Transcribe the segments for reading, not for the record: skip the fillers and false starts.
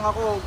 ako.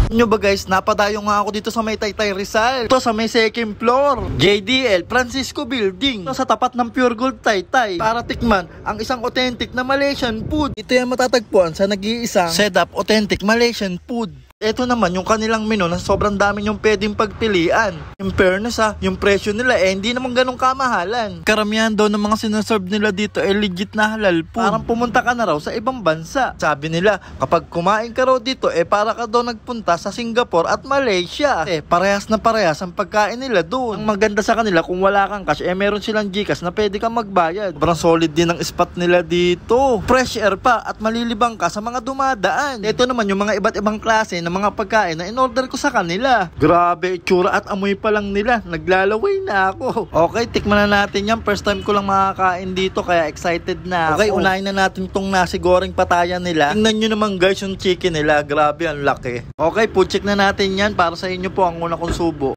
Nyo ba guys, napadayo nga ako dito sa may Taytay Rizal. Ito sa may second floor, JDL Francisco Building. Ito sa tapat ng Pure Gold Taytay. Para tikman ang isang authentic na Malaysian food. Ito yung matatagpuan sa nag-iisang Sedap Authentic Malaysian Food. Ito naman yung kanilang menu na sobrang dami yung pwedeng pagpilian. In fairness yung presyo nila hindi naman ganun kamahalan. Karamihan daw ng mga sinaserve nila dito legit na halal food. Parang pumunta ka na raw sa ibang bansa. Sabi nila, kapag kumain ka raw dito para ka daw nagpunta sa Singapore at Malaysia. Parehas na parehas ang pagkain nila doon. Ang maganda sa kanila, kung wala kang cash, meron silang GCash na pwede kang magbayad. Sobrang solid din ang spot nila dito. Fresh air pa at malilibang ka sa mga dumadaan. Ito naman yung mga iba't ibang klase ng mga pagkain na in-order ko sa kanila. Grabe, itsura at amoy pa lang nila. Naglalaway na ako. Okay, tikman na natin yan. First time ko lang makakain dito kaya excited na ako. Okay, unahin na natin itong nasi goreng patayan nila. Tingnan nyo naman guys yung chicken nila. Grabe, ang laki. Okay, food check na natin yan. Para sa inyo po ang una kong subo.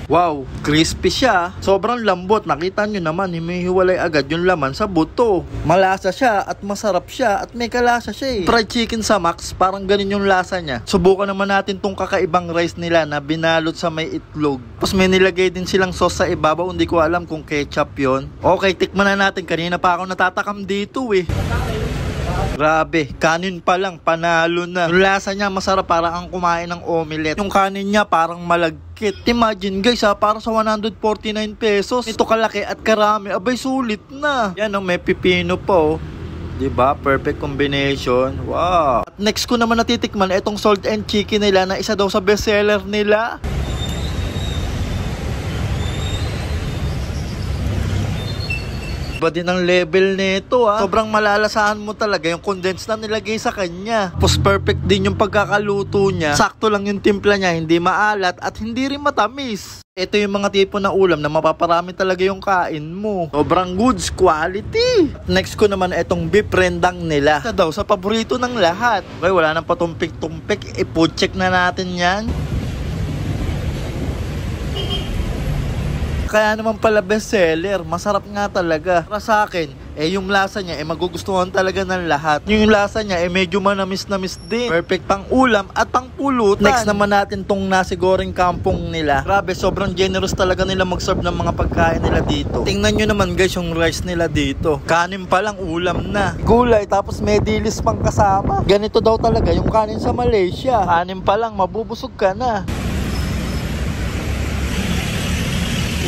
Wow, crispy siya. Sobrang lambot. Nakita nyo naman, humihiwalay agad yung laman sa buto. Malasa siya at masarap siya at may kalasa siya Fried chicken sa Max, parang ganun yung lasa niya. Subukan naman natin tong kakaibang rice nila na binalot sa may itlog. Tapos may nilagay din silang sauce sa ibabaw. Hindi ko alam kung ketchup yon. Okay, tikman na natin. Kanina pa ako natatakam dito Grabe, kanin pa lang, panalo na. Yung lasa niya masarap, parang ang kumain ng omelette. Yung kanin niya parang malagkit. Imagine guys para sa 149 pesos. Ito kalaki at karami, abay sulit na. Yan may pipino po. Diba? Perfect combination. Wow. At next ko naman natitikman itong salt and chicken nila na isa daw sa bestseller nila. Iba din ang level nito Sobrang malalasahan mo talaga yung condensed na nilagay sa kanya. Tapos perfect din yung pagkakaluto niya. Sakto lang yung timpla niya, hindi maalat at hindi rin matamis. Ito yung mga tipo na ulam na mapaparami talaga yung kain mo. Sobrang goods quality. Next ko naman itong beef rendang nila. Ito daw sa paborito ng lahat. Okay, wala nang patumpik-tumpik. I-food check na natin yan. Kaya naman pala bestseller, masarap nga talaga. Para sa akin, yung lasa niya magugustuhan talaga ng lahat. Yung lasa niya medyo manamis-namis din. Perfect pang ulam at pang pulutan. Next naman natin tong nasi goreng kampong nila. Grabe, sobrang generous talaga nila mag-serve ng mga pagkain nila dito. Tingnan nyo naman guys yung rice nila dito. Kanin pa lang, ulam na. Gulay, tapos may dilis pang kasama. Ganito daw talaga yung kanin sa Malaysia. Kanin pa lang, mabubusog ka na.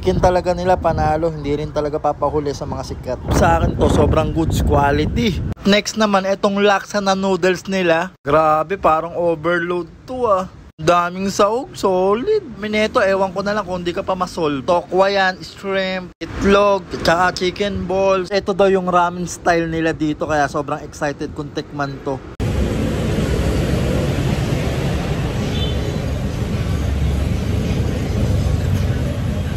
Chicken talaga nila panalo, hindi rin talaga papahuli sa mga sikat. Sa akin to, sobrang goods quality. Next naman, itong laksa na noodles nila. Grabe, parang overload to Daming sahog, solid. Mineto, ewan ko na lang kung di ka pa masol. Tokwa yan, shrimp, itlog, tsaka chicken balls. Ito daw yung ramen style nila dito, kaya sobrang excited kung tikman to.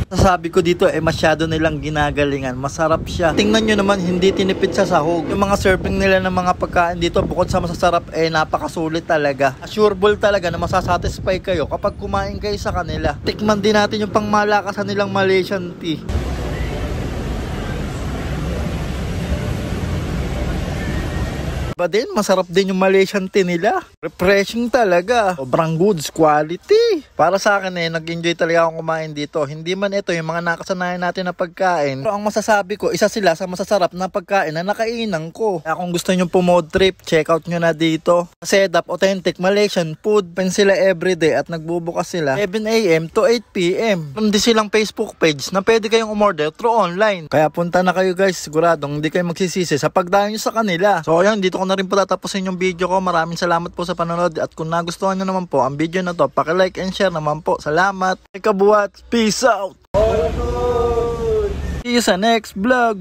Sabi ko dito masyado nilang ginagalingan. Masarap siya. Tingnan nyo naman, hindi tinipid sa sahog. Yung mga serving nila ng mga pagkain dito, bukod sa masasarap napakasulit talaga. Assureable talaga na masasatisfy kayo kapag kumain kayo sa kanila. Tikman din natin yung pangmalakasan nilang Malaysian tea. Din, masarap din yung Malaysian tea nila. Refreshing talaga. Sobrang goods quality. Para sa akin nag-enjoy talaga akong kumain dito. Hindi man ito yung mga nakasanayan natin na pagkain. Pero ang masasabi ko, isa sila sa masasarap na pagkain na nakainan ko. Kaya kung gusto nyo po-mode trip, check out nyo na dito. Sedap Authentic Malaysian Food. Pen sila everyday at nagbubukas sila 7 AM to 8 PM. Hindi silang Facebook page na pwede kayong umorder through online. Kaya punta na kayo guys. Siguradong hindi kayo magsisisi sa pagdayo nyo sa kanila. So ayan, dito ko na rin po tatapusin yung video ko. Maraming salamat po sa panonood at kung nagustuhan nyo naman po ang video na to, paki-like and share naman po. Salamat. Kabuhat. Peace out. See you sa next vlog.